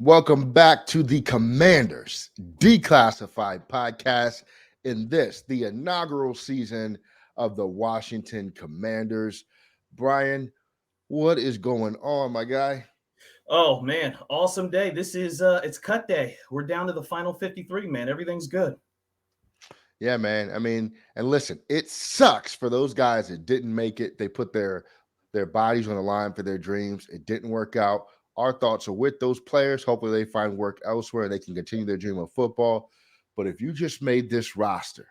Welcome back to the Commanders Declassified podcast in the inaugural season of the Washington Commanders. Brian, what is going on, my guy? Oh man, awesome day. This is it's cut day. We're down to the final 53, man. Everything's good. Yeah, man. I mean, and listen, it sucks for those guys that didn't make it. They put their bodies on the line for their dreams. It didn't work out. Our thoughts are with those players. Hopefully they find work elsewhere and they can continue their dream of football. But if you just made this roster,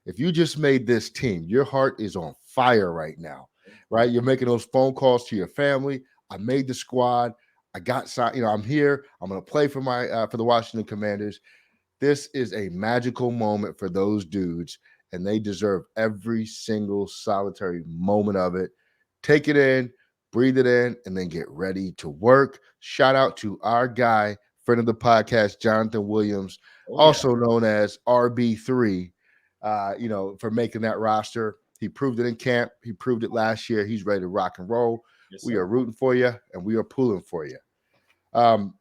if you just made this team, your heart is on fire right now, right? You're making those phone calls to your family. I made the squad. I got signed. I'm here. I'm going to play for for the Washington Commanders. This is a magical moment for those dudes, and they deserve every single solitary moment of it. Take it in, breathe it in, and then get ready to work. Shout out to our guy, friend of the podcast, Jonathan Williams, also known as RB3, for making that roster. He proved it in camp. He proved it last year. He's ready to rock and roll. Yes, we are rooting for you, and we are pulling for you. All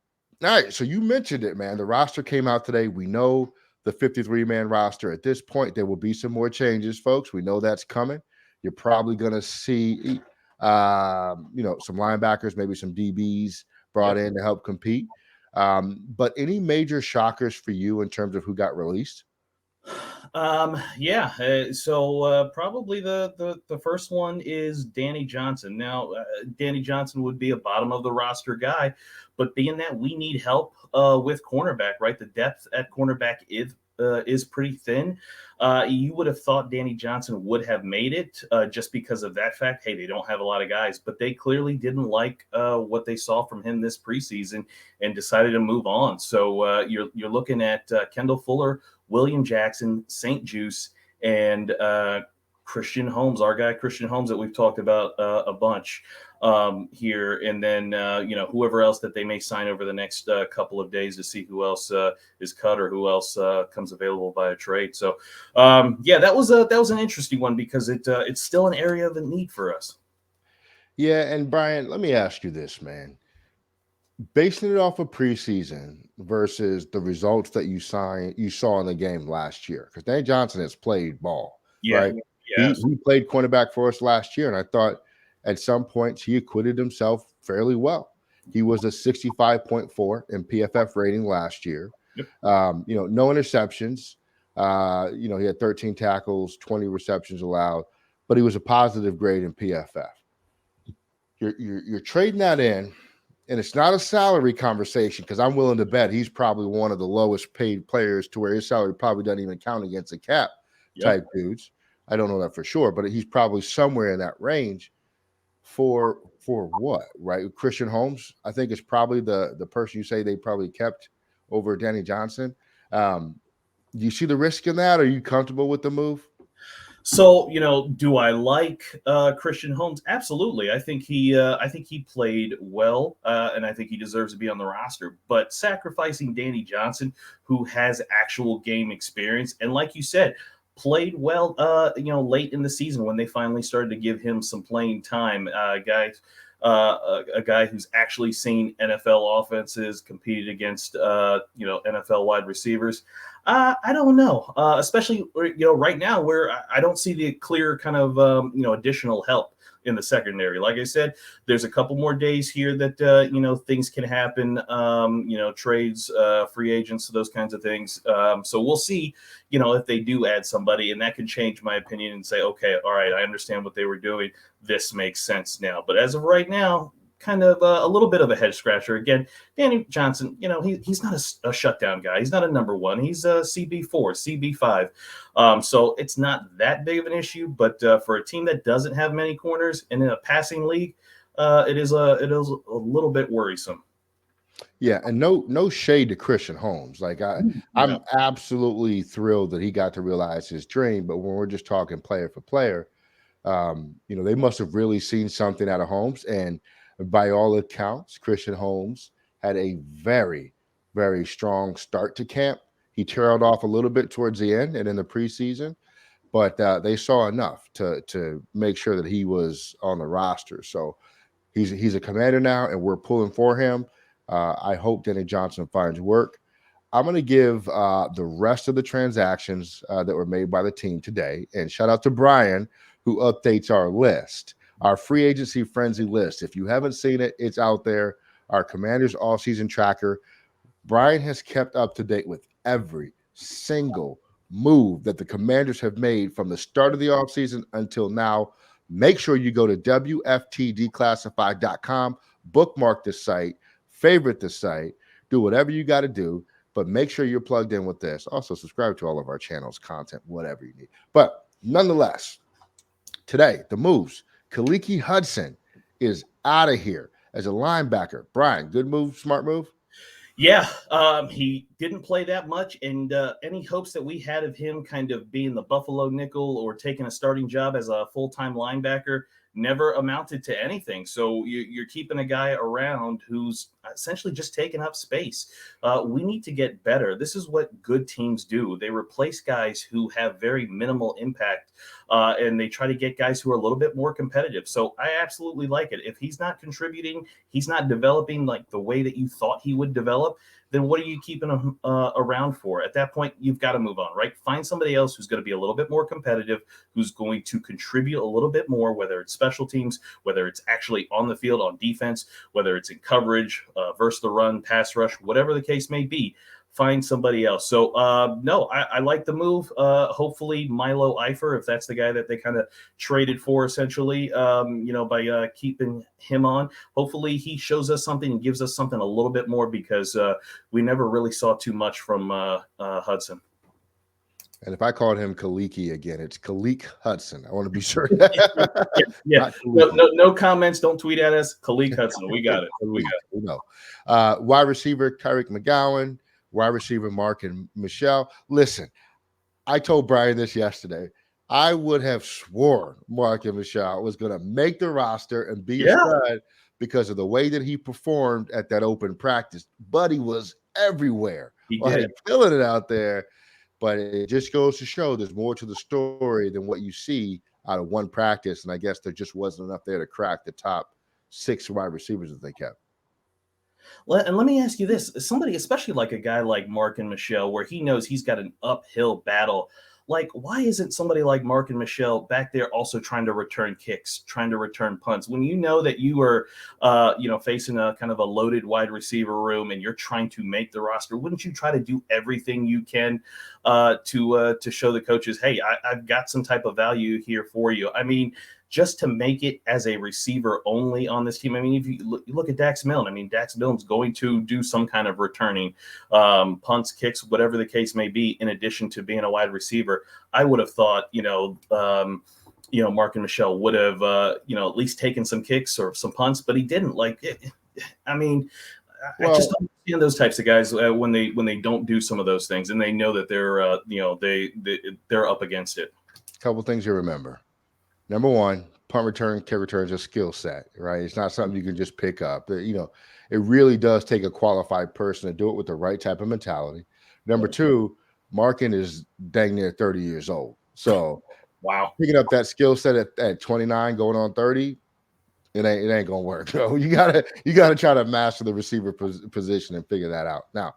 right, so you mentioned it, man. The roster came out today. We know the 53-man roster. At this point, there will be some more changes, folks. We know that's coming. You're probably going to see, some linebackers, maybe some DBs brought in to help compete. But any major shockers for you in terms of who got released? So probably the first one is Danny Johnson. Now, Danny Johnson would be a bottom of the roster guy, but being that we need help with cornerback, right? The depth at cornerback is pretty thin. You would have thought Danny Johnson would have made it just because of that fact. Hey, they don't have a lot of guys, but they clearly didn't like what they saw from him this preseason and decided to move on. So you're looking at Kendall Fuller, William Jackson, St. Juice, and Christian Holmes, our guy Christian Holmes that we've talked about a bunch here, and then whoever else that they may sign over the next couple of days to see who else is cut or who else comes available by a trade. So that was an interesting one because it's still an area of need for us. Yeah, and Brian, let me ask you this, man. Basing it off of preseason versus the results that you saw in the game last year, because Dan Johnson has played ball, right? Yes. He played cornerback for us last year, and I thought at some points he acquitted himself fairly well. He was a 65.4 in PFF rating last year. Yep. No interceptions. He had 13 tackles, 20 receptions allowed, but he was a positive grade in PFF. You're trading that in. And it's not a salary conversation because I'm willing to bet he's probably one of the lowest paid players to where his salary probably doesn't even count against the cap type dudes. I don't know that for sure, but he's probably somewhere in that range for what, right? Christian Holmes, I think, is probably the person you say they probably kept over Danny Johnson. Do you see the risk in that? Are you comfortable with the move? So, do I like Christian Holmes? Absolutely. I think he played well, and I think he deserves to be on the roster. But sacrificing Danny Johnson, who has actual game experience, and like you said, played well, late in the season when they finally started to give him some playing time. A guy who's actually seen NFL offenses, competed against NFL wide receivers. I don't know, especially right now where I don't see the clear kind of additional help in the secondary. Like I said, there's a couple more days here that things can happen. Trades, free agents, those kinds of things. So we'll see. If they do add somebody, and that could change my opinion and say, okay, all right, I understand what they were doing. This makes sense now. But as of right now, kind of a little bit of a head scratcher. Again, Danny Johnson, he's not a shutdown guy. He's not a number one. He's a CB4, CB5. So it's not that big of an issue. But for a team that doesn't have many corners and in a passing league, it is a little bit worrisome. Yeah, and no shade to Christian Holmes. Like I'm absolutely thrilled that he got to realize his dream. But when we're just talking player for player, they must have really seen something out of Holmes. And by all accounts, Christian Holmes had a very, very strong start to camp. He trailed off a little bit towards the end and in the preseason, but they saw enough to make sure that he was on the roster. So he's a commander now, and we're pulling for him. I hope Danny Johnson finds work. I'm going to give the rest of the transactions that were made by the team today. And shout out to Brian, who updates our list, our free agency frenzy list. If you haven't seen it, it's out there. Our Commanders all-season tracker. Brian has kept up to date with every single move that the Commanders have made from the start of the offseason until now. Make sure you go to WFTDeclassified.com, bookmark the site, favorite the site, do whatever you got to do, but make sure you're plugged in with this. Also, subscribe to all of our channels, content, whatever you need. But nonetheless, today, the moves. Kaliki Hudson is out of here as a linebacker. Brian, good move, smart move? Yeah, he didn't play that much, and any hopes that we had of him kind of being the Buffalo nickel or taking a starting job as a full-time linebacker never amounted to anything. So you're keeping a guy around who's essentially just taking up space. We need to get better. This is what good teams do. They replace guys who have very minimal impact, and they try to get guys who are a little bit more competitive. So I absolutely like it. If he's not contributing, he's not developing like the way that you thought he would develop, then what are you keeping him around for? At that point, you've got to move on, right? Find somebody else who's going to be a little bit more competitive, who's going to contribute a little bit more, whether it's special teams, whether it's actually on the field on defense, whether it's in coverage versus the run, pass rush, whatever the case may be. Find somebody else. So, no, I like the move. Hopefully, Milo Eifer, if that's the guy that they kind of traded for, essentially, by keeping him on. Hopefully, he shows us something and gives us something a little bit more because we never really saw too much from Hudson. And if I called him Kaliki again, it's Kalik Hudson. I want to be sure. Yeah. No comments. Don't tweet at us. Kalik Hudson. We got it. We got it. No. Wide receiver Tyreek McGowan. Wide receiver Mark and Michelle. Listen, I told Brian this yesterday. I would have sworn Mark and Michelle was going to make the roster and be a stud because of the way that he performed at that open practice. Buddy was everywhere. He did. Killing it out there. But it just goes to show there's more to the story than what you see out of one practice. And I guess there just wasn't enough there to crack the top 6 wide receivers that they kept. And let me ask you this. Somebody, especially like a guy like Mark and Michelle, where he knows he's got an uphill battle, like why isn't somebody like Mark and Michelle back there also trying to return kicks, trying to return punts? When you know that you are, facing a kind of a loaded wide receiver room and you're trying to make the roster, wouldn't you try to do everything you can to show the coaches, hey, I've got some type of value here for you? I mean, just to make it as a receiver only on this team. I mean, if you look at Dax Milne, I mean, Dax Milne's going to do some kind of returning, punts, kicks, whatever the case may be, in addition to being a wide receiver. I would have thought, Mark and Michelle would have, at least taken some kicks or some punts, but he didn't. I just don't understand those types of guys when they don't do some of those things and they know that they're up against it. A couple things to remember. Number one, punt return, kick return is a skill set, right? It's not something you can just pick up. It really does take a qualified person to do it with the right type of mentality. Number two, Markin is dang near 30 years old. So, wow, picking up that skill set at 29, going on 30, it ain't gonna work. So you gotta try to master the receiver position and figure that out. Now,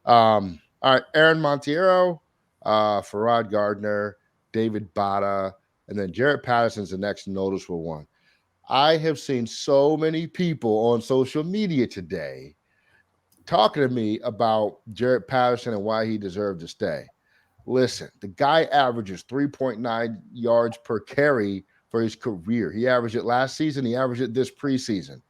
all right, Aaron Monteiro, Farad Gardner, David Bada. And then Jarrett Patterson's the next noticeable one. I have seen so many people on social media today talking to me about Jarrett Patterson and why he deserved to stay. Listen, the guy averages 3.9 yards per carry for his career. He averaged it last season. He averaged it this preseason.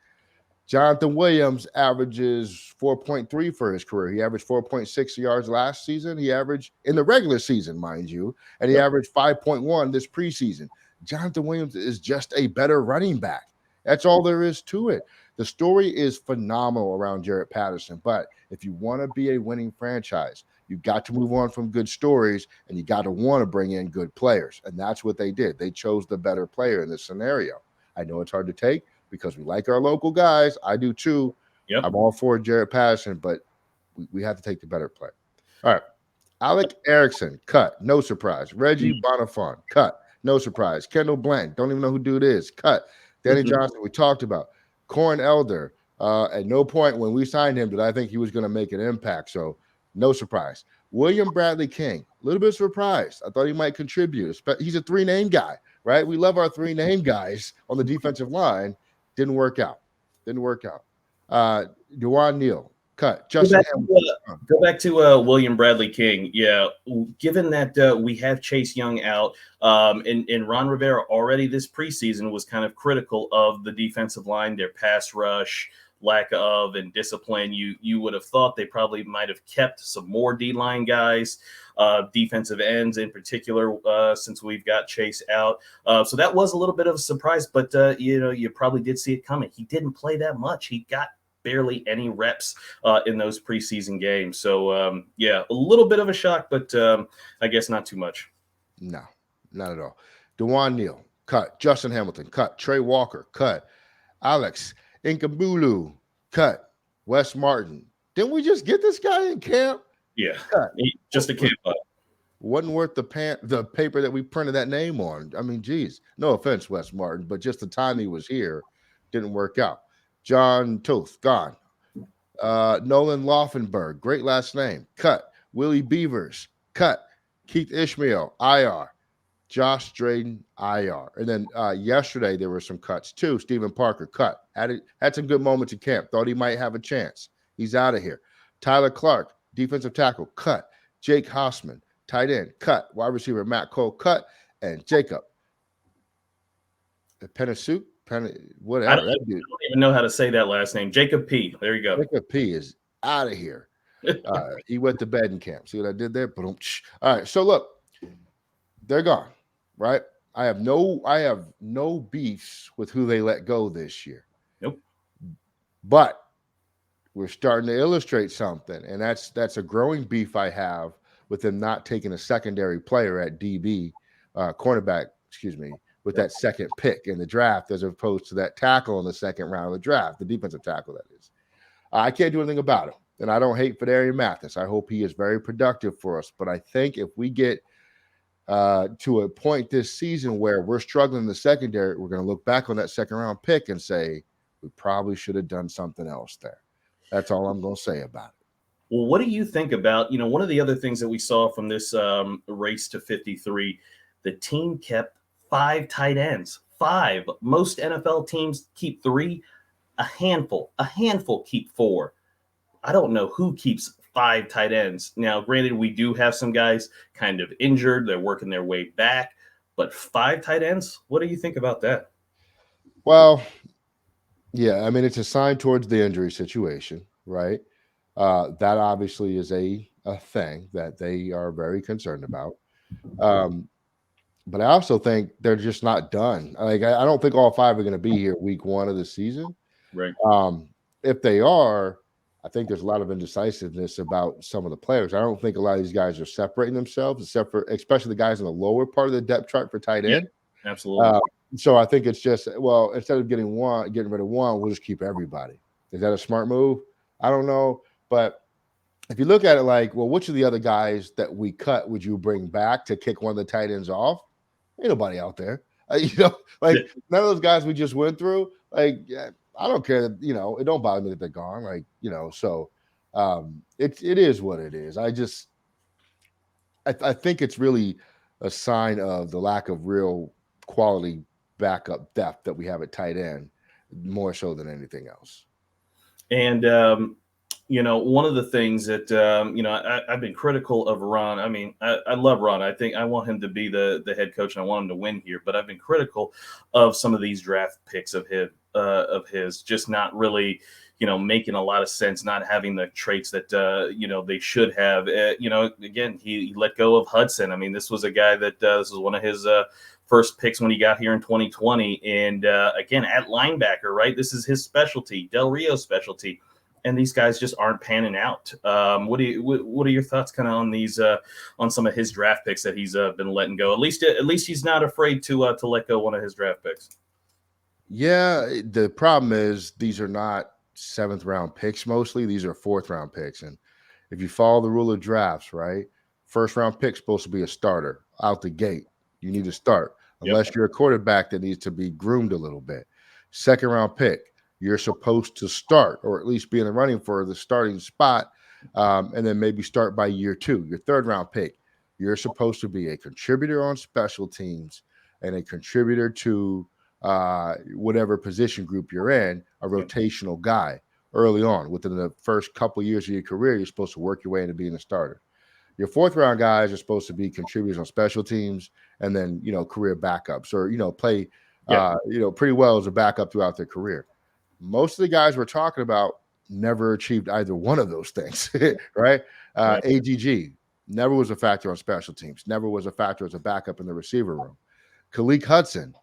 Jonathan Williams averages 4.3 for his career. He averaged 4.6 yards last season. He averaged in the regular season, mind you, and he averaged 5.1 this preseason. Jonathan Williams is just a better running back. That's all there is to it. The story is phenomenal around Jarrett Patterson, but if you want to be a winning franchise, you've got to move on from good stories and you got to want to bring in good players. And that's what they did. They chose the better player in this scenario. I know it's hard to take, because we like our local guys. I do too. Yep. I'm all for Jarrett Patterson, but we have to take the better player. All right. Alec Erickson, cut. No surprise. Reggie Bonifant, cut. No surprise. Kendall Blank, don't even know who dude is. Cut. Danny Johnson, we talked about. Corin Elder, At no point when we signed him did I think he was going to make an impact. So no surprise. William Bradley King, a little bit surprised. I thought he might contribute. He's a 3-name guy, right? We love our 3-name guys on the defensive line. Didn't work out. Dewan Neal, cut. Justin Hamilton. Go back to William Bradley King. Yeah, given that we have Chase Young out, and Ron Rivera already this preseason was kind of critical of the defensive line, their pass rush, lack of and discipline. You would have thought they probably might have kept some more D-line guys, defensive ends in particular, since we've got Chase out. So that was a little bit of a surprise, but you probably did see it coming. He didn't play that much. He got barely any reps in those preseason games. So, a little bit of a shock, but I guess not too much. No, not at all. Dewan Neal, cut. Justin Hamilton, cut. Trey Walker, cut. Alex Inkabulu, cut. Wes Martin. Didn't we just get this guy in camp? Yeah, just a camp. Wasn't worth the paper that we printed that name on. I mean, geez, no offense, Wes Martin, but just the time he was here didn't work out. John Toth, gone. Nolan Laufenberg, great last name, cut. Willie Beavers, cut. Keith Ishmael, IR. Josh Drayden, IR. And then yesterday there were some cuts too. Stephen Parker, cut. Had some good moments in camp. Thought he might have a chance. He's out of here. Tyler Clark, defensive tackle, cut. Jake Hausman, tight end, cut. Wide receiver Matt Cole, cut. And Jacob Penasuke, whatever. I don't even know how to say that last name. Jacob P. There you go. Jacob P. is out of here. He went to bed in camp. See what I did there? All right. So look, they're gone, right? I have no beefs with who they let go this year. Nope. But we're starting to illustrate something, and that's a growing beef I have with them not taking a secondary player at DB, cornerback, with that second pick in the draft, as opposed to that tackle in the second round of the draft, the defensive tackle, that is. I can't do anything about it, and I don't hate Fedarian Mathis. I hope he is very productive for us, but I think if we get to a point this season where we're struggling in the secondary, we're going to look back on that second round pick and say, we probably should have done something else there. That's all I'm going to say about it. Well, what do you think about, one of the other things that we saw from this race to 53, the team kept 5 tight ends. 5. Most NFL teams keep 3. A handful keep 4. I don't know who keeps 5 tight ends. Now, granted, we do have some guys kind of injured. They're working their way back. But 5 tight ends, what do you think about that? Well, yeah, I mean, it's a sign towards the injury situation, right? That obviously is a thing that they are very concerned about. But I also think they're just not done. Like, I don't think all 5 are going to be here week 1 of the season. Right. If they are, I think there's a lot of indecisiveness about some of the players. I don't think a lot of these guys are separating themselves, especially the guys in the lower part of the depth chart for tight end. Yeah, absolutely. So I think it's just, well, instead of getting rid of one, we'll just keep everybody. Is that a smart move? I don't know. But if you look at it like, well, which of the other guys that we cut would you bring back to kick one of the tight ends off? Ain't nobody out there. None of those guys we just went through, I don't care that, it don't bother me that they're gone. So it is what it is. I think it's really a sign of the lack of real quality backup depth that we have at tight end, more so than anything else. And, one of the things that, I've been critical of Ron. I mean, I love Ron. I think I want him to be the head coach and I want him to win here. But I've been critical of some of these draft picks of his just not really, making a lot of sense, not having the traits that, they should have. Again, he let go of Hudson. I mean, this was a guy that this was one of his first picks when he got here in 2020. And again, at linebacker, right? This is his specialty, Del Rio's specialty. And these guys just aren't panning out. What are your thoughts kind of on these on some of his draft picks that he's been letting go? At least he's not afraid to let go one of his draft picks. Yeah, the problem is these are not 7th round picks mostly. These are 4th round picks. And if you follow the rule of drafts, right, 1st round pick's supposed to be a starter out the gate. You need to start unless you're a quarterback that needs to be groomed a little bit. 2nd round pick, you're supposed to start, or at least be in the running for the starting spot, and then maybe start by year 2, your third round pick. You're supposed to be a contributor on special teams and a contributor to whatever position group you're in, a rotational guy early on. Within the first couple years of your career, you're supposed to work your way into being a starter. Your fourth round guys are supposed to be contributors on special teams and then, career backups, or, play, Yeah. pretty well as a backup throughout their career. Most of the guys we're talking about never achieved either one of those things, right? Right. AGG never was a factor on special teams, never was a factor as a backup in the receiver room. Khaleke Hudson,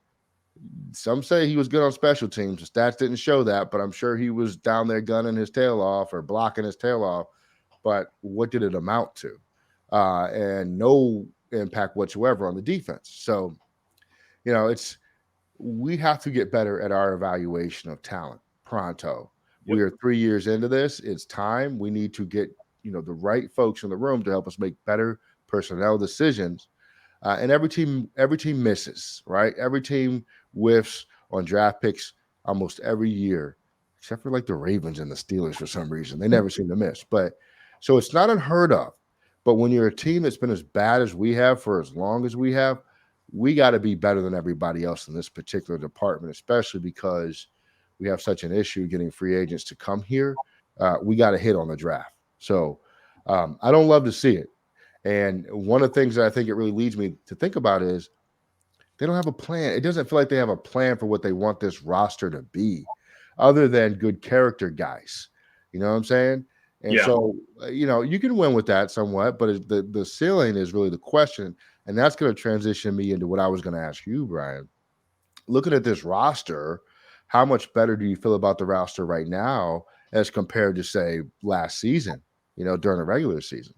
some say he was good on special teams. The stats didn't show that, but I'm sure he was down there gunning his tail off or blocking his tail off. But what did it amount to? And no impact whatsoever on the defense. So, we have to get better at our evaluation of talent pronto. We Yep. are 3 years into this. It's time. We need to get, the right folks in the room to help us make better personnel decisions. And every team misses, right? Every team whiffs on draft picks almost every year, except for like the Ravens and the Steelers for some reason. They never seem to miss. But so it's not unheard of. But when you're a team that's been as bad as we have for as long as we have, we got to be better than everybody else in this particular department, especially because we have such an issue getting free agents to come here. We got to hit on the draft. So I don't love to see it. And one of the things that I think it really leads me to think about is they don't have a plan. It doesn't feel like they have a plan for what they want this roster to be, other than good character guys. You know what I'm saying? And Yeah. so, you can win with that somewhat, but the ceiling is really the question. And that's going to transition me into what I was going to ask you, Brian. Looking at this roster, how much better do you feel about the roster right now as compared to, say, last season, during the regular season?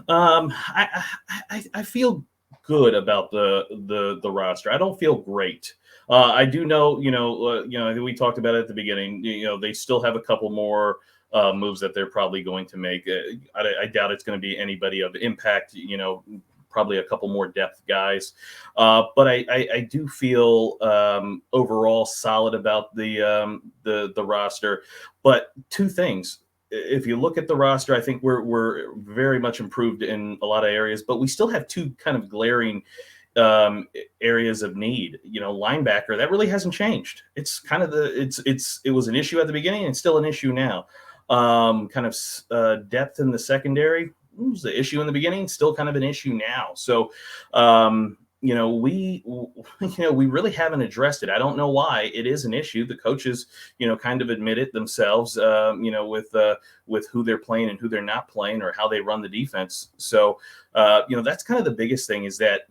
I feel good about the roster. I don't feel great. I do know, we talked about it at the beginning. They still have a couple more moves that they're probably going to make. I doubt it's going to be anybody of impact. Probably a couple more depth guys, but I do feel overall solid about the roster. But two things. If you look at the roster, I think we're very much improved in a lot of areas, but we still have two kind of glaring areas of need. Linebacker, that really hasn't changed. It's kind of it was an issue at the beginning and it's still an issue now. Depth in the secondary was the issue in the beginning, still kind of an issue now. So we really haven't addressed it. I don't know why it is an issue. The coaches, kind of admit it themselves, with who they're playing and who they're not playing, or how they run the defense. So, that's kind of the biggest thing is that,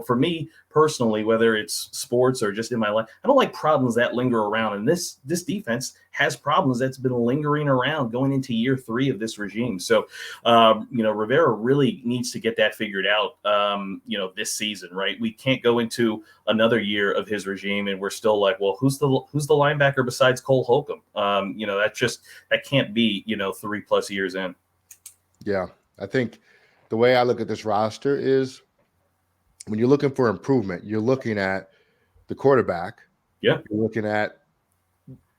for me personally, whether it's sports or just in my life, I don't like problems that linger around. And this defense has problems that's been lingering around going into year 3 of this regime. So, Rivera really needs to get that figured out, this season, right? We can't go into another year of his regime and we're still like, well, who's the linebacker besides Cole Holcomb? That can't be, 3+ years in. Yeah. I think the way I look at this roster is when you're looking for improvement, you're looking at the quarterback. Yeah. You're looking at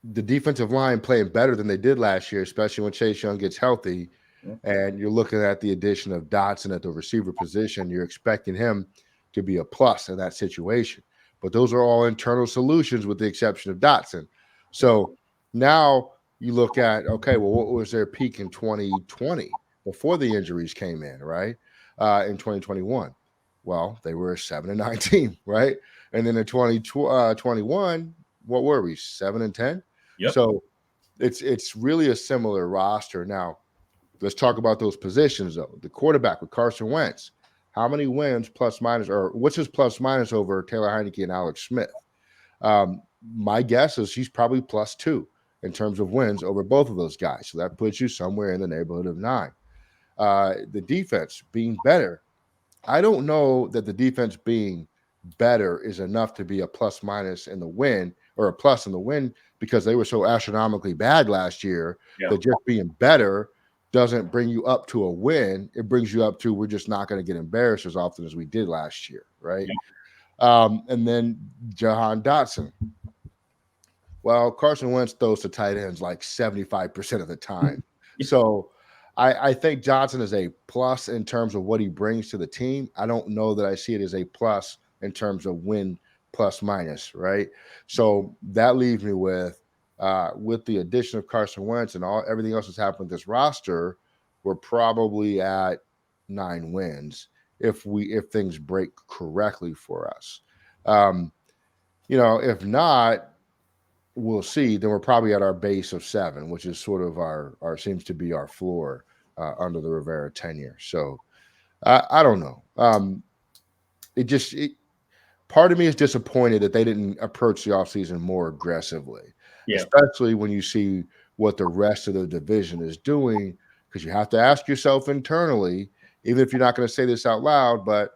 the defensive line playing better than they did last year, especially when Chase Young gets healthy. Yeah. And you're looking at the addition of Dotson at the receiver position. You're expecting him to be a plus in that situation. But those are all internal solutions with the exception of Dotson. So now you look at, okay, well, what was their peak in 2020 before the injuries came in, right? In 2021. Well, they were a 7-9 team, right? And then in 2021, what were we? 7-10? Yep. So it's really a similar roster. Now, let's talk about those positions, though. The quarterback with Carson Wentz. How many wins plus minus, or what's his plus minus over Taylor Heineke and Alex Smith? My guess is he's probably +2 in terms of wins over both of those guys. So that puts you somewhere in the neighborhood of 9. The defense being better. I don't know that the defense being better is enough to be a plus minus in the win, or a plus in the win, because they were so astronomically bad last year. Yeah. That just being better doesn't bring you up to a win. It brings you up to, we're just not going to get embarrassed as often as we did last year, right? Yeah. And then Jahan Dotson. Well, Carson Wentz throws to tight ends like 75% of the time. Yeah. So I think Johnson is a plus in terms of what he brings to the team. I don't know that I see it as a plus in terms of win plus minus, right? So that leaves me with the addition of Carson Wentz and everything else that's happened with this roster, we're probably at 9 wins if things break correctly for us. Um, if not, we'll see. Then we're probably at our base of 7, which is sort of our seems to be our floor under the Rivera tenure. So I don't know. It just part of me is disappointed that they didn't approach the offseason more aggressively, Yeah. especially when you see what the rest of the division is doing. Because you have to ask yourself internally, even if you're not going to say this out loud, but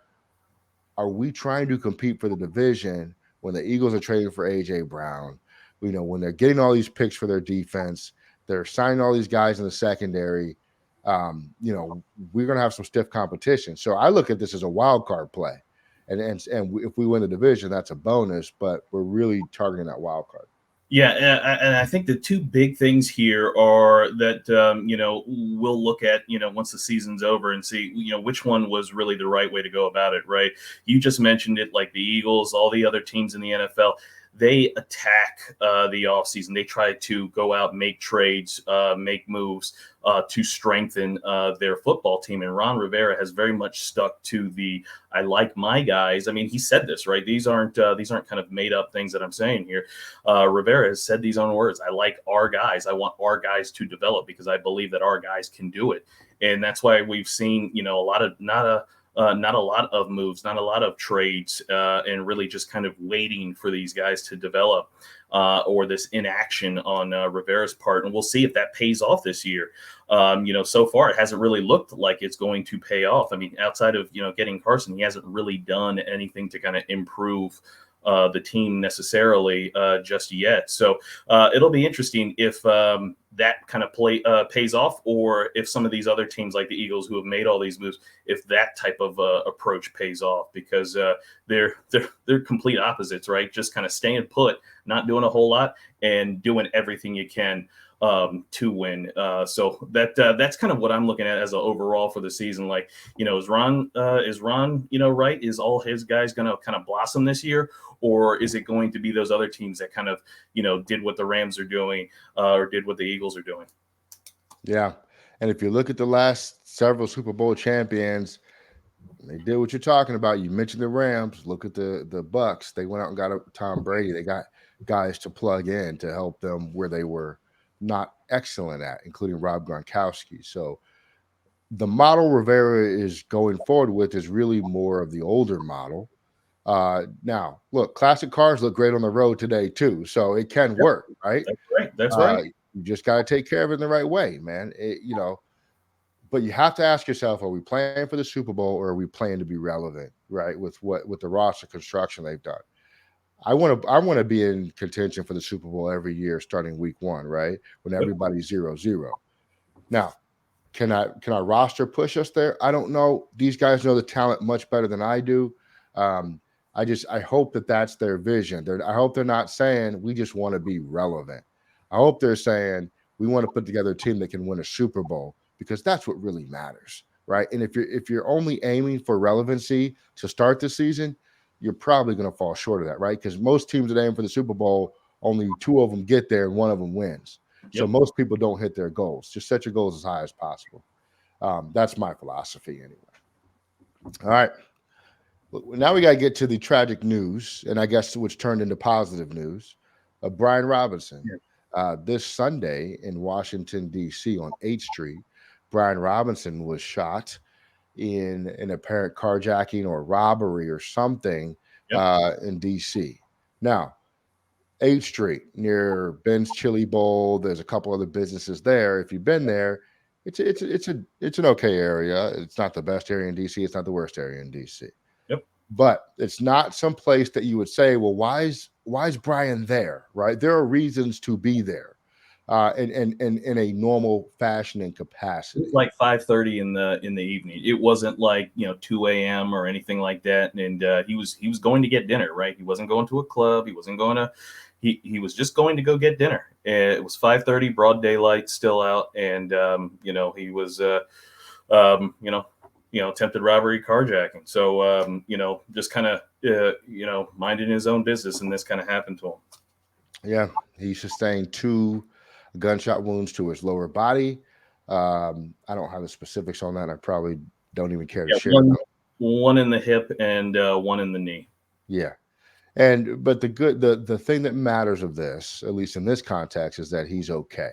are we trying to compete for the division when the Eagles are trading for AJ Brown? When they're getting all these picks for their defense, they're signing all these guys in the secondary. We're going to have some stiff competition. So I look at this as a wild card play, and if we win the division, that's a bonus. But we're really targeting that wild card. Yeah, and I think the two big things here are that we'll look at once the season's over and see which one was really the right way to go about it. Right? You just mentioned it, like the Eagles, all the other teams in the NFL. They attack the offseason. They try to go out, make trades, make moves to strengthen their football team. And Ron Rivera has very much stuck to the "I like my guys." I mean, he said this, right? These aren't kind of made up things that I'm saying here. Rivera has said these own words. I like our guys. I want our guys to develop because I believe that our guys can do it. And that's why we've seen a lot of not a lot of moves, not a lot of trades, and really just kind of waiting for these guys to develop or this inaction on Rivera's part. And we'll see if that pays off this year. So far it hasn't really looked like it's going to pay off. I mean, outside of, getting Carson, he hasn't really done anything to kind of improve the team necessarily just yet. So it'll be interesting if that kind of pays off, or if some of these other teams like the Eagles who have made all these moves, if that type of approach pays off, because they're complete opposites, right? Just kind of staying put, not doing a whole lot, and doing everything you can to win. So that's kind of what I'm looking at as an overall for the season. Like, is Ron, right? Is all his guys going to kind of blossom this year? Or is it going to be those other teams that kind of, did what the Rams are doing or did what the Eagles are doing? Yeah. And if you look at the last several Super Bowl champions, they did what you're talking about. You mentioned the Rams. Look at the Bucks. They went out and got a Tom Brady. They got guys to plug in to help them where they were not excellent at, including Rob Gronkowski. So the model Rivera is going forward with is really more of the older model. Now, look, classic cars look great on the road today too, so it can Yep, work, right? that's right. That's right. You just got to take care of it in the right way, man. But you have to ask yourself: are we playing for the Super Bowl, or are we playing to be relevant, right? With the roster construction they've done. I want to be in contention for the Super Bowl every year, starting week 1, right? When Yep. everybody's 0-0. Now, can our roster push us there? I don't know. These guys know the talent much better than I do. Um, I hope that that's their vision. I hope they're not saying we just want to be relevant. I hope they're saying we want to put together a team that can win a Super Bowl, because that's what really matters, right? And if you're only aiming for relevancy to start the season, you're probably going to fall short of that, right? Because most teams that aim for the Super Bowl, only 2 of them get there and 1 of them wins. So Yep. most people don't hit their goals. Just set your goals as high as possible. That's my philosophy anyway. All right. Now we got to get to the tragic news, and I guess which turned into positive news, of Brian Robinson. Yeah. This Sunday in Washington, D.C. on 8th Street, Brian Robinson was shot in an apparent carjacking or robbery or something Yep. in D.C. Now, 8th Street near Ben's Chili Bowl. There's a couple other businesses there. If you've been there, it's an okay area. It's not the best area in DC. It's not the worst area in DC. Yep. But it's not some place that you would say, well, why is Brian there? Right? There are reasons to be there, in a normal fashion and It capacity. was like 5:30 in the evening. It wasn't like 2 a.m. or anything like that. And he was going to get dinner, right? He wasn't going to a club. he was just going to go get dinner. It was 5:30, broad daylight, still out, and he was attempted robbery, carjacking. So just kind of minding his own business, and this kind of happened to him. Yeah, he sustained 2 gunshot wounds to his lower body. I don't have the specifics on that. I probably don't even care to Yeah, share one in the hip and one in the knee. Yeah. But the thing that matters of this, at least in this context, is that he's okay.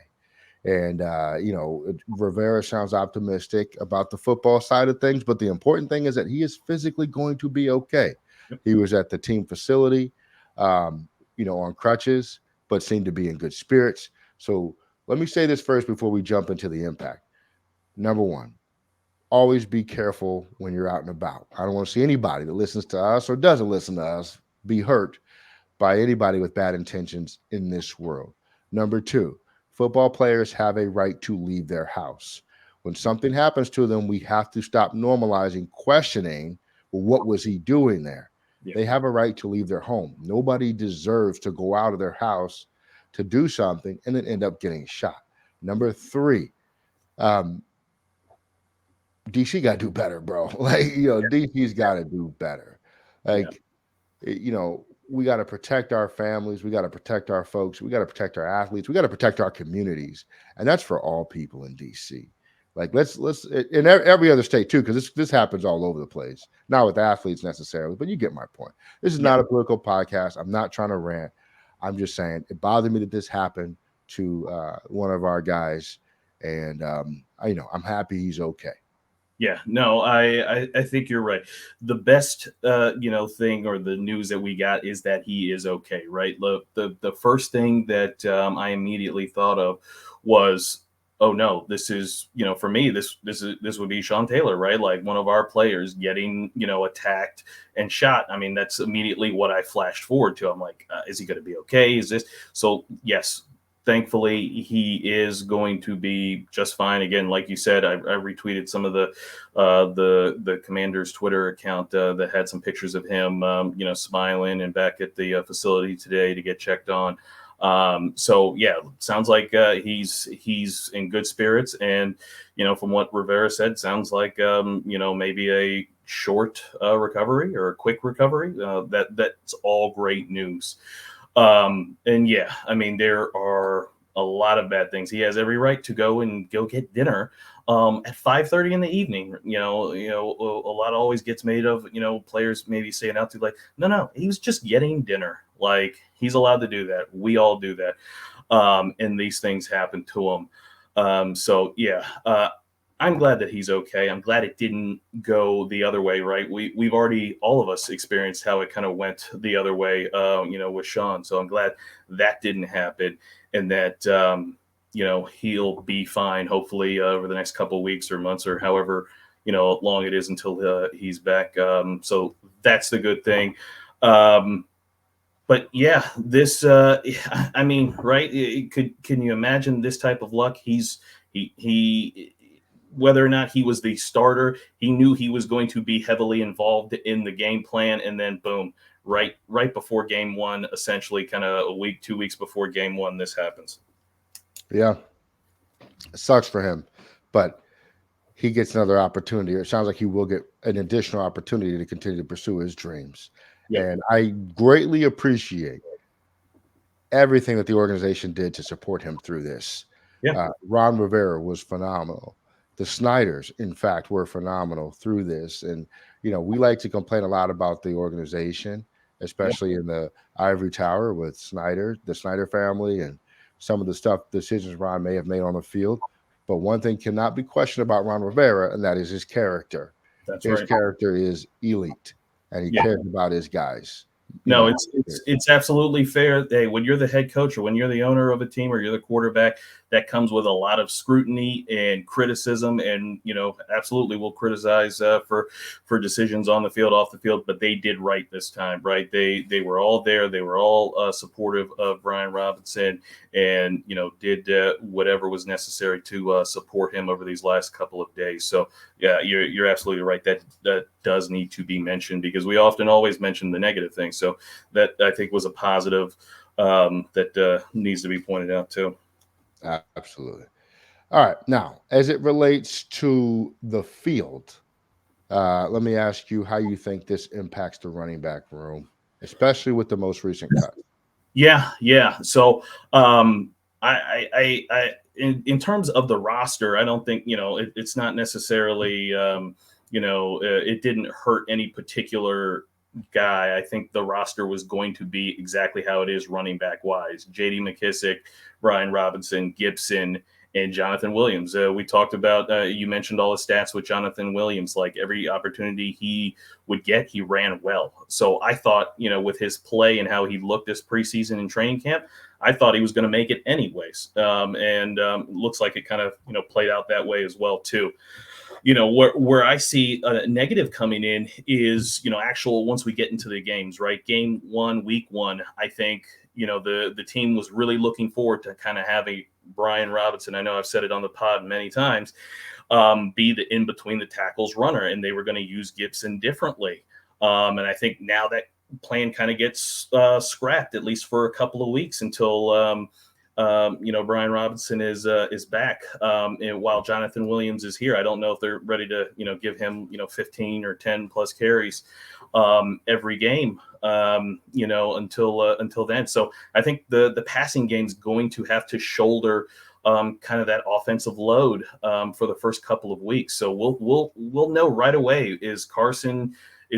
And Rivera sounds optimistic about the football side of things, but the important thing is that he is physically going to be okay. Yep. He was at the team facility, on crutches, but seemed to be in good spirits. So let me say this first before we jump into the impact. Number one, always be careful when you're out and about. I don't want to see anybody that listens to us or doesn't listen to us be hurt by anybody with bad intentions in this world. Number two, football players have a right to leave their house. When something happens to them, we have to stop normalizing questioning, well, what was he doing there? Yeah. They have a right to leave their home. Nobody deserves to go out of their house to do something and then end up getting shot. Number three, DC got to do better, bro. DC's got to do better. We got to protect our families. We got to protect our folks. We got to protect our athletes. We got to protect our communities. And that's for all people in DC. Let's in every other state too, because this happens all over the place. Not with athletes necessarily, but you get my point. This is not a political podcast. I'm not trying to rant. I'm just saying it bothered me that this happened to one of our guys. And, I'm happy he's okay. Yeah, no, I think you're right. The best thing or the news that we got is that he is okay, right? The first thing that I immediately thought of was, oh no, this is for me this would be Sean Taylor, right? Like one of our players getting attacked and shot. I mean, that's immediately what I flashed forward to. I'm like, is he going to be okay? Is this so? Yes. Thankfully, he is going to be just fine. Again, like you said, I retweeted some of the Commander's Twitter account that had some pictures of him, smiling and back at the facility today to get checked on. So yeah, sounds like he's in good spirits, and from what Rivera said, sounds like maybe a short recovery or a quick recovery. That's all great news. And yeah, I mean, there are a lot of bad things. He has every right to go get dinner at 5:30 in the evening. A lot always gets made of players maybe saying out to like, no, he was just getting dinner. Like he's allowed to do that. We all do that. And these things happen to him. So yeah, I'm glad that he's okay. I'm glad it didn't go the other way, right? We've already, all of us, experienced how it kind of went the other way, with Sean. So I'm glad that didn't happen, and that he'll be fine. Hopefully over the next couple of weeks or months or however long it is until he's back. So that's the good thing. But yeah, this I mean, right? Can you imagine this type of luck? He whether or not he was the starter, he knew he was going to be heavily involved in the game plan, and then boom, right before game one, essentially kind of a week, 2 weeks before game one, this happens. Yeah, it sucks for him, but he gets another opportunity. It sounds like he will get an additional opportunity to continue to pursue his dreams. Yep. And I greatly appreciate everything that the organization did to support him through this. Yeah. Ron Rivera was phenomenal. The Snyders, in fact, were phenomenal through this. And, we like to complain a lot about the organization, especially in the ivory tower with Snyder, the Snyder family, and some of the decisions Ron may have made on the field. But one thing cannot be questioned about Ron Rivera, and that is his character. His character is elite, and he cares about his guys. No, it's absolutely fair. Hey, when you're the head coach or when you're the owner of a team or you're the quarterback, that comes with a lot of scrutiny and criticism. And absolutely, we'll criticize for decisions on the field, off the field. But they did right this time, right? They were all there. They were all supportive of Brian Robinson, and did whatever was necessary to support him over these last couple of days. So yeah, you're absolutely right. That does need to be mentioned because we often always mention the negative things. So that I think was a positive that needs to be pointed out too. Absolutely. All right. Now, as it relates to the field, let me ask you how you think this impacts the running back room, especially with the most recent cut. Yeah, yeah. So in terms of the roster, I don't think it's not necessarily it didn't hurt any particular guy. I think the roster was going to be exactly how it is running back wise. J.D. McKissick, Brian Robinson, Gibson, and Jonathan Williams. We talked about you mentioned all the stats with Jonathan Williams. Like every opportunity he would get, he ran well. So I thought, with his play and how he looked this preseason and training camp, I thought he was going to make it anyways. And looks like it kind of, played out that way as well too. Where I see a negative coming in is, actual once we get into the games, right? Game 1, week 1, I think, the team was really looking forward to kind of having Brian Robinson. I know I've said it on the pod many times, be the in between the tackles runner, and they were going to use Gibson differently. And I think now that plan kind of gets scrapped, at least for a couple of weeks until Brian Robinson is back. And while Jonathan Williams is here, I don't know if they're ready to give him 15 or 10 plus carries every game. Until then. So I think the passing game is going to have to shoulder kind of that offensive load for the first couple of weeks. So we'll know right away. Is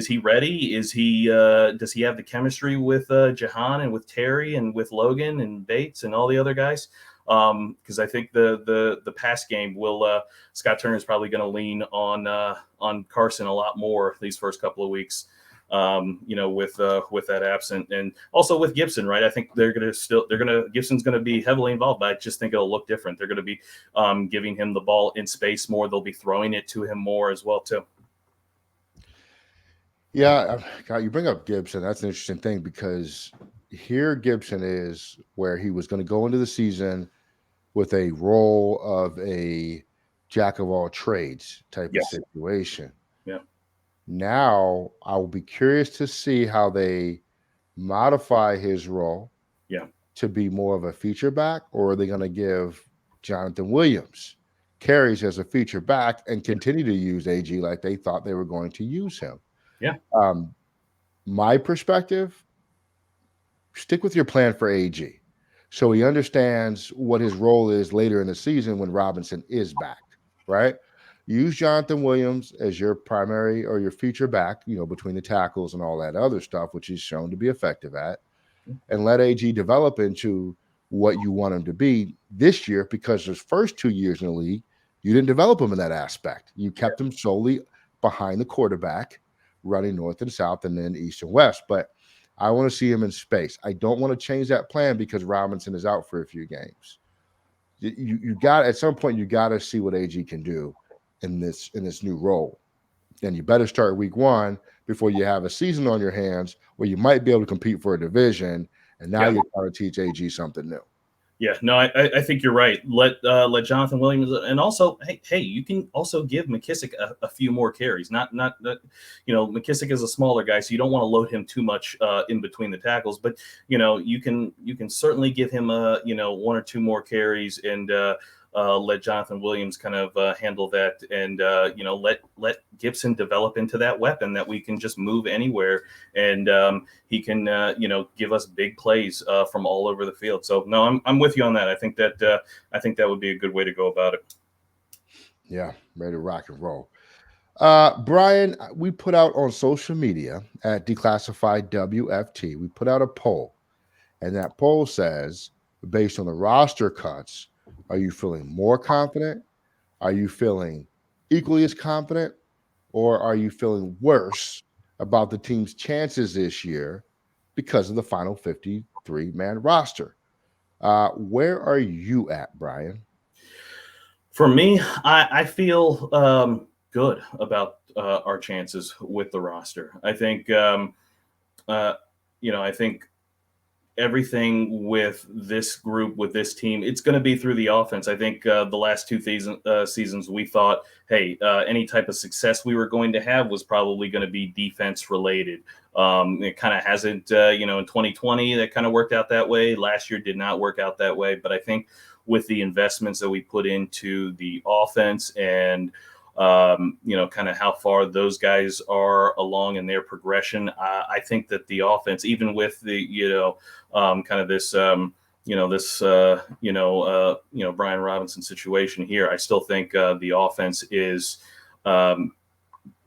he ready? Does he have the chemistry with Jahan and with Terry and with Logan and Bates and all the other guys? Because I think the pass game will Scott Turner is probably going to lean on Carson a lot more these first couple of weeks. With that absent, and also with Gibson, right? I think Gibson's going to be heavily involved, but I just think it'll look different. They're going to be giving him the ball in space more. They'll be throwing it to him more as well too. Yeah, God, you bring up Gibson. That's an interesting thing because here Gibson is where he was going to go into the season with a role of a jack of all trades type of Yes. situation. Yeah. Now, I will be curious to see how they modify his role Yeah. to be more of a feature back, or are they going to give Jonathan Williams carries as a feature back and continue to use AG like they thought they were going to use him? Yeah. My perspective, stick with your plan for AG so he understands what his role is later in the season when Robinson is back, right? Use Jonathan Williams as your primary or your feature back, between the tackles and all that other stuff, which he's shown to be effective at, and let AG develop into what you want him to be this year because his first 2 years in the league, you didn't develop him in that aspect. You kept him solely behind the quarterback, running north and south and then east and west. But I want to see him in space. I don't want to change that plan because Robinson is out for a few games. You got at some point you got to see what AG can do in this new role. And you better start week 1 before you have a season on your hands where you might be able to compete for a division. And now you're trying to teach AG something new. Yeah, no, I think you're right. Let Jonathan Williams, and also, hey, you can also give McKissick a few more carries. Not McKissick is a smaller guy, so you don't want to load him too much in between the tackles. But you can certainly give him 1 or 2 more carries and let Jonathan Williams kind of handle that, and let Gibson develop into that weapon that we can just move anywhere, and he can give us big plays from all over the field. So no, I'm with you on that. I think that would be a good way to go about it. Yeah, ready to rock and roll. Brian, we put out on social media at Declassified WFT, we put out a poll, and that poll says, based on the roster cuts, are you feeling more confident? Are you feeling equally as confident? Or are you feeling worse about the team's chances this year because of the final 53-man roster? Where are you at, Brian? For me, I feel good about our chances with the roster. I think I think everything with this group, with this team, it's going to be through the offense. I think the last two seasons we thought, hey, any type of success we were going to have was probably going to be defense related. It kind of hasn't, in 2020, that kind of worked out that way. Last year did not work out that way. But I think with the investments that we put into the offense and kind of how far those guys are along in their progression. I think that the offense, even with the, kind of this, Brian Robinson situation here, I still think the offense is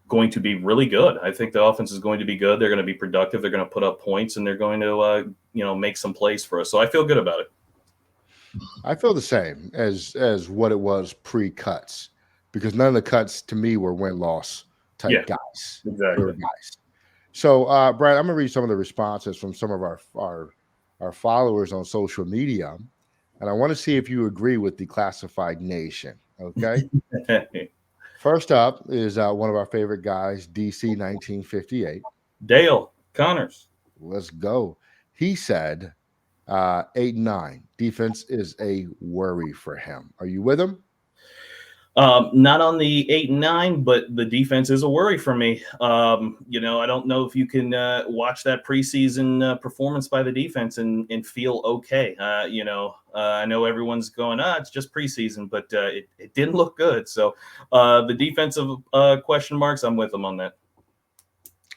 going to be really good. I think the offense is going to be good. They're going to be productive. They're going to put up points, and they're going to, make some plays for us. So I feel good about it. I feel the same as what it was pre-cuts, because none of the cuts to me were win-loss type guys. Exactly. They were guys. So, Brad, I'm gonna read some of the responses from some of our followers on social media, and I want to see if you agree with the classified nation. Okay. First up is one of our favorite guys, DC 1958. Dale Connors. Let's go. He said 8-9. Defense is a worry for him. Are you with him? Not on the 8-9, but the defense is a worry for me. I don't know if you can watch that preseason performance by the defense and feel okay. I know everyone's going, it's just preseason, but it didn't look good. So the defensive question marks, I'm with them on that.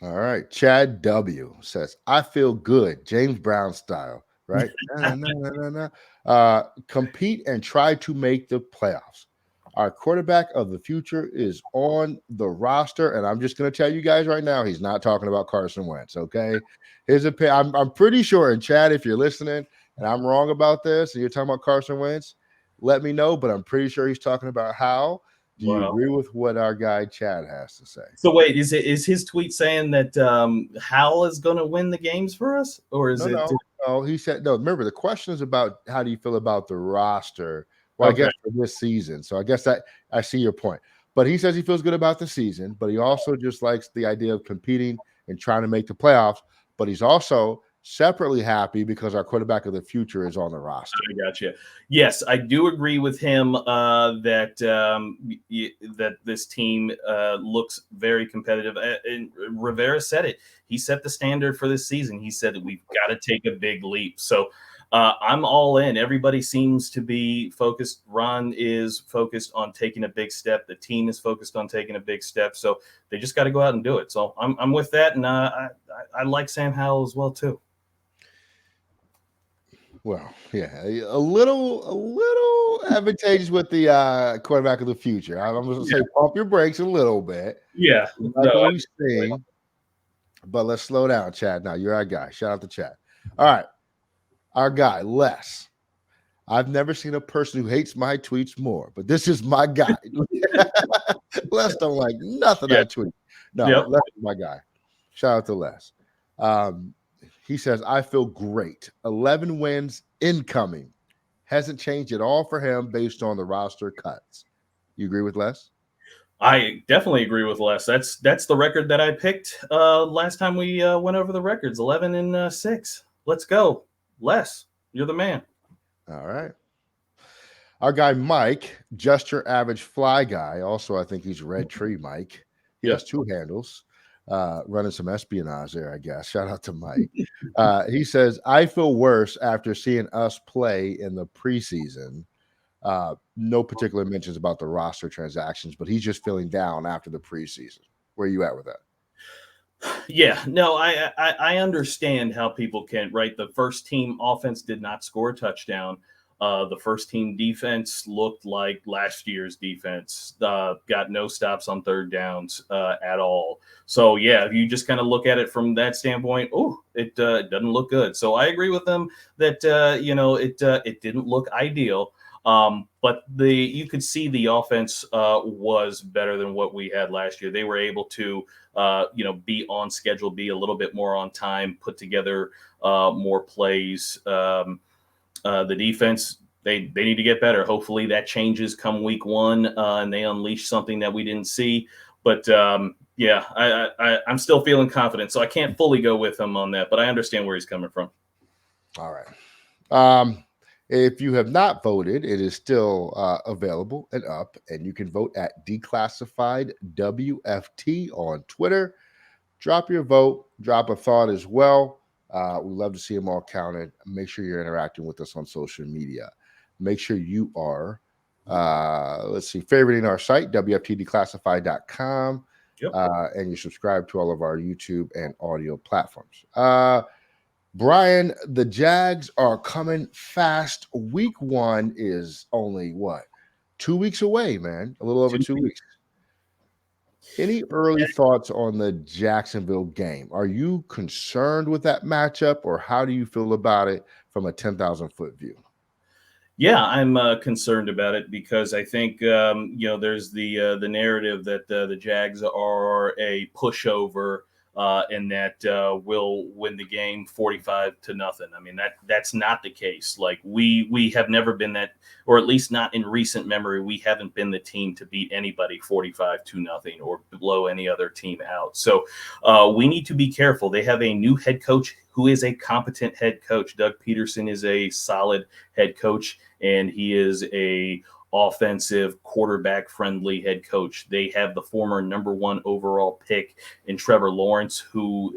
All right. Chad W says, I feel good. James Brown style, right? Compete and try to make the playoffs. Our quarterback of the future is on the roster, and I'm just going to tell you guys right now, he's not talking about Carson Wentz, okay? His opinion, I'm pretty sure, and Chad, if you're listening, and I'm wrong about this, and you're talking about Carson Wentz, let me know, but I'm pretty sure he's talking about Hal. Do you agree with what our guy Chad has to say? So wait, is his tweet saying that Hal is going to win the games for us, or is No, he said no. Remember, the question is about how do you feel about the roster? Well, Okay. I guess for this season. So I guess that I see your point. But he says he feels good about the season, but he also just likes the idea of competing and trying to make the playoffs. But he's also separately happy because our quarterback of the future is on the roster. I got you. Yes, I do agree with him that this team looks very competitive. And Rivera said it. He set the standard for this season. He said that we've got to take a big leap. So I'm all in. Everybody seems to be focused. Ron is focused on taking a big step. The team is focused on taking a big step. So they just got to go out and do it. So I'm with that, and I like Sam Howell as well too. Well, yeah, a little advantageous with the quarterback of the future. I'm going to say pump your brakes a little bit. Yeah, we've seen, but let's slow down, Chad. Now you're our guy. Shout out to Chad. All right, our guy Les. I've never seen a person who hates my tweets more, but this is my guy. Les don't like nothing I tweet. No, Les is my guy. Shout out to Les. He says, I feel great. 11 wins incoming. Hasn't changed at all for him based on the roster cuts. You agree with Les? I definitely agree with Les. That's the record that I picked last time we went over the records, 11-6. Let's go. Les, you're the man. All right. Our guy Mike, just your average fly guy. Also, I think he's Red Tree Mike. He has two handles. Running some espionage there, I guess. Shout out to Mike. He says, I feel worse after seeing us play in the preseason. No particular mentions about the roster transactions, but he's just feeling down after the preseason. Where are you at with that? Yeah, no, I understand how people can, right? The first team offense did not score a touchdown. The first team defense looked like last year's defense, got no stops on third downs at all. So, yeah, if you just kind of look at it from that standpoint, it doesn't look good. So I agree with them that, it didn't look ideal. But you could see the offense was better than what we had last year. They were able to, be on schedule, be a little bit more on time, put together more plays. The defense, they need to get better. Hopefully that changes come week one and they unleash something that we didn't see. But I'm still feeling confident. So I can't fully go with him on that, but I understand where he's coming from. All right. If you have not voted, it is still available and up, and you can vote at Declassified WFT on Twitter. Drop your vote, drop a thought as well. We love to see them all counted. Make sure you're interacting with us on social media. Make sure you are, favoriting our site, WFTDeclassified.com, Yep. and you subscribe to all of our YouTube and audio platforms. Brian, the Jags are coming fast. Week 1 is only what? 2 weeks away, man. A little over 2 weeks. Any early thoughts on the Jacksonville game? Are you concerned with that matchup, or how do you feel about it from a 10,000-foot view? Yeah, I'm concerned about it because I think there's the narrative that the Jags are a pushover and that will win the game 45-0. I mean that's not the case. Like we have never been that, or at least not in recent memory. We haven't been the team to beat anybody 45-0 or blow any other team out. So we need to be careful. They have a new head coach who is a competent head coach. Doug Peterson is a solid head coach, and he is a offensive quarterback friendly head coach. They have the former number 1 overall pick in Trevor Lawrence, who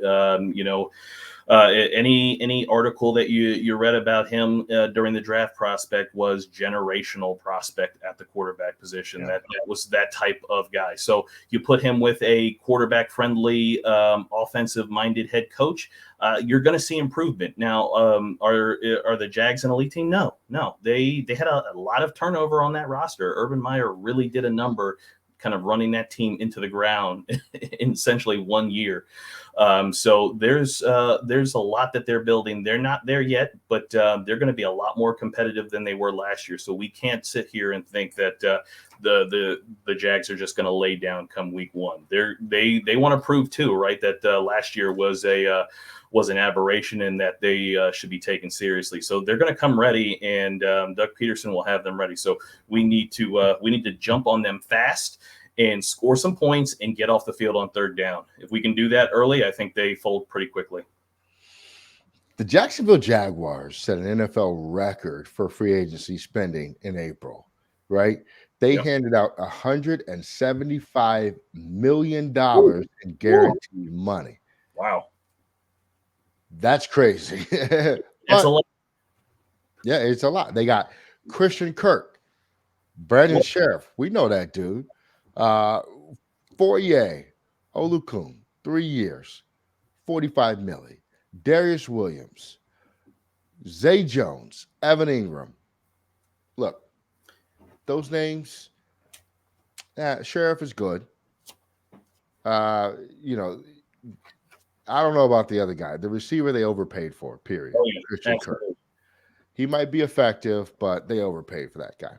any article that you read about him during the draft prospect was generational prospect at the quarterback position. Yeah. That was that type of guy. So you put him with a quarterback friendly, offensive minded head coach. You're going to see improvement. Now, are the Jags an elite team? No. They had a lot of turnover on that roster. Urban Meyer really did a number kind of running that team into the ground in essentially 1 year. So there's a lot that they're building. They're not there yet, but they're going to be a lot more competitive than they were last year. So we can't sit here and think that the Jags are just going to lay down come week 1. They want to prove too, right, that last year was an aberration and that they should be taken seriously. So they're going to come ready, and Doug Peterson will have them ready. So we need to jump on them fast and score some points and get off the field on 3rd down. If we can do that early, I think they fold pretty quickly. The Jacksonville Jaguars set an NFL record for free agency spending in April, right? They handed out $175 million in guaranteed money. Wow. That's crazy. That's a lot. Yeah, it's a lot. They got Christian Kirk, Brandon Sheriff. We know that dude. Fourier, Olukun, 3 years, $45 million. Darius Williams, Zay Jones, Evan Ingram. Look, those names. Sheriff is good. I don't know about the other guy. The receiver they overpaid for, period. Oh, yeah. Christian Kirk. He might be effective, but they overpaid for that guy.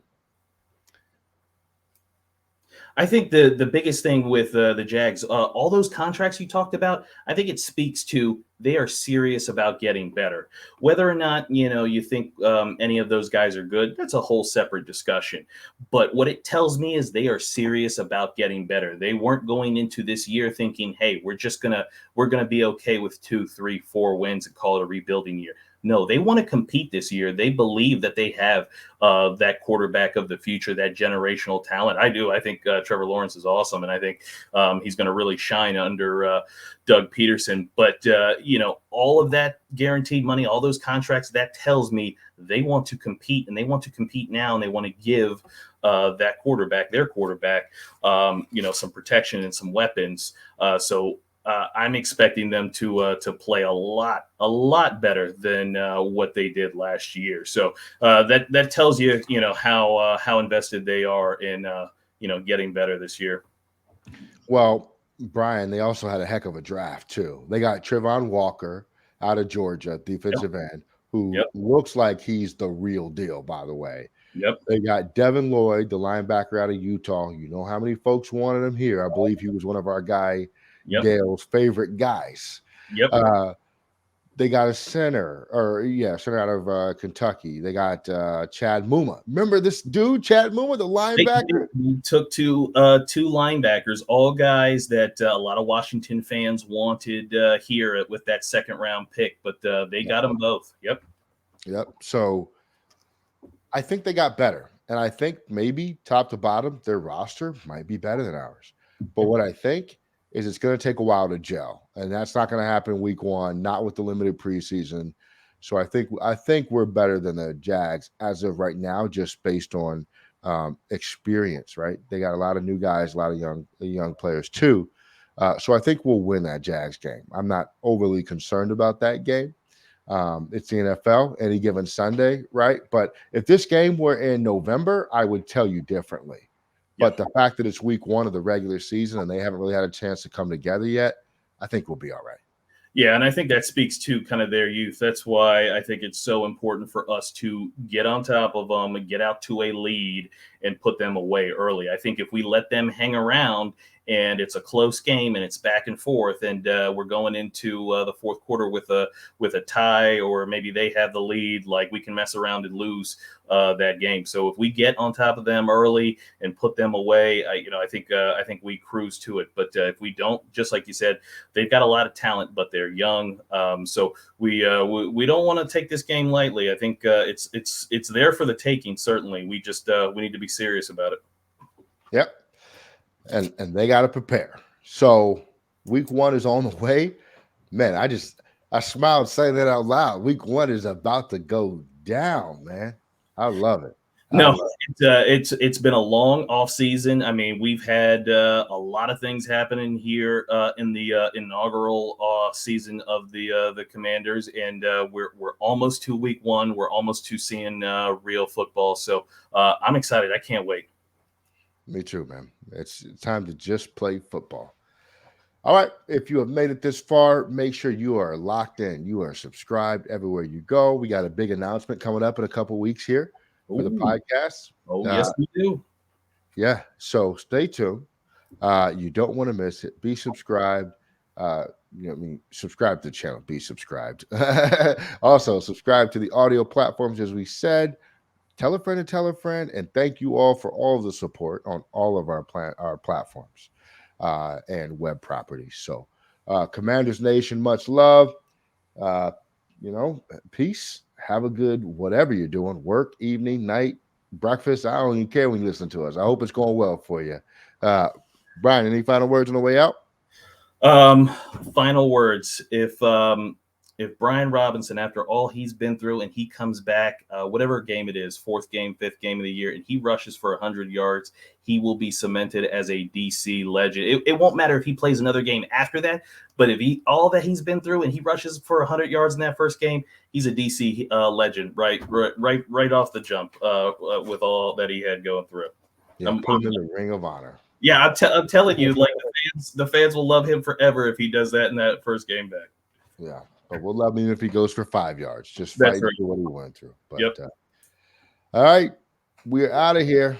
I think the biggest thing with the Jags, all those contracts you talked about, I think it speaks to they are serious about getting better. Whether or not you think any of those guys are good, that's a whole separate discussion. But what it tells me is they are serious about getting better. They weren't going into this year thinking, "Hey, we're gonna be okay with 2, 3, 4 wins and call it a rebuilding year." No, they want to compete this year. They believe that they have that quarterback of the future, that generational talent. I do. I think Trevor Lawrence is awesome, and I think he's going to really shine under Doug Peterson. But, all of that guaranteed money, all those contracts, that tells me they want to compete, and they want to compete now, and they want to give their quarterback, some protection and some weapons. I'm expecting them to play a lot better than what they did last year. So that tells you, how invested they are in getting better this year. Well, Brian, they also had a heck of a draft too. They got Trevon Walker out of Georgia, defensive end, who looks like he's the real deal, by the way. Yep. They got Devin Lloyd, the linebacker out of Utah. You know how many folks wanted him here. I believe he was one of our Dale's favorite guys. Yep. They got a center out of Kentucky. They got Chad Muma. Remember this dude, Chad Muma, the linebacker? He took two linebackers, all guys that a lot of Washington fans wanted here with that 2nd round pick, but they got them both. Yep. Yep. So I think they got better. And I think maybe top to bottom, their roster might be better than ours. But what I think is it's going to take a while to gel. And that's not going to happen week one, not with the limited preseason. So I think we're better than the Jags as of right now, just based on experience, right? They got a lot of new guys, a lot of young players too. So I think we'll win that Jags game. I'm not overly concerned about that game. It's the NFL, any given Sunday, right? But if this game were in November, I would tell you differently. Yeah. But the fact that it's week one of the regular season and they haven't really had a chance to come together yet, I think we'll be all right. Yeah, and I think that speaks to kind of their youth. That's why I think it's so important for us to get on top of them and get out to a lead and put them away early. I think if we let them hang around and it's a close game and it's back and forth, and we're going into the fourth quarter with a tie, or maybe they have the lead, like we can mess around and lose that game. So if we get on top of them early and put them away, I think we cruise to it. But if we don't, just like you said, they've got a lot of talent, but they're young. So we don't want to take this game lightly. I think it's there for the taking. Certainly, we just we need to be serious about it. Yep. And they got to prepare. So week one is on the way. Man, I smiled saying that out loud. Week one is about to go down, man. I love it. I No, love it's been a long off season. I mean, we've had a lot of things happening here in the inaugural season of the Commanders, and we're almost to week one. We're almost to seeing real football. So I'm excited. I can't wait. Me too, man. It's time to just play football. All right. If you have made it this far, make sure you are locked in. You are subscribed everywhere you go. We got a big announcement coming up in a couple weeks here for the Ooh. podcast. Oh, yes, we do. Yeah. So stay tuned. You don't want to miss it. Be subscribed. Subscribe to the channel. Be subscribed. Also, subscribe to the audio platforms, as we said. Tell a friend and tell a friend. And thank you all for all of the support on all of our platforms and web properties. So, Commanders Nation, much love. Uh, peace. Have a good whatever you're doing, work, evening, night, breakfast. I don't even care when you listen to us. I hope it's going well for you. Brian, any final words on the way out? Final words. If Brian Robinson, after all he's been through, and he comes back, whatever game it is, fourth game, fifth game of the year, and he rushes for 100 yards, he will be cemented as a DC legend. It won't matter if he plays another game after that, but if all that he's been through and he rushes for 100 yards in that first game, he's a DC legend, right off the jump with all that he had going through. Yeah, put him in the Ring of Honor. Yeah, I'm telling you, like the fans will love him forever if he does that in that first game back. Yeah, but we'll love him if he goes for 5 yards. Just That's fighting right. through what he went through. But Yep. all right, we're out of here.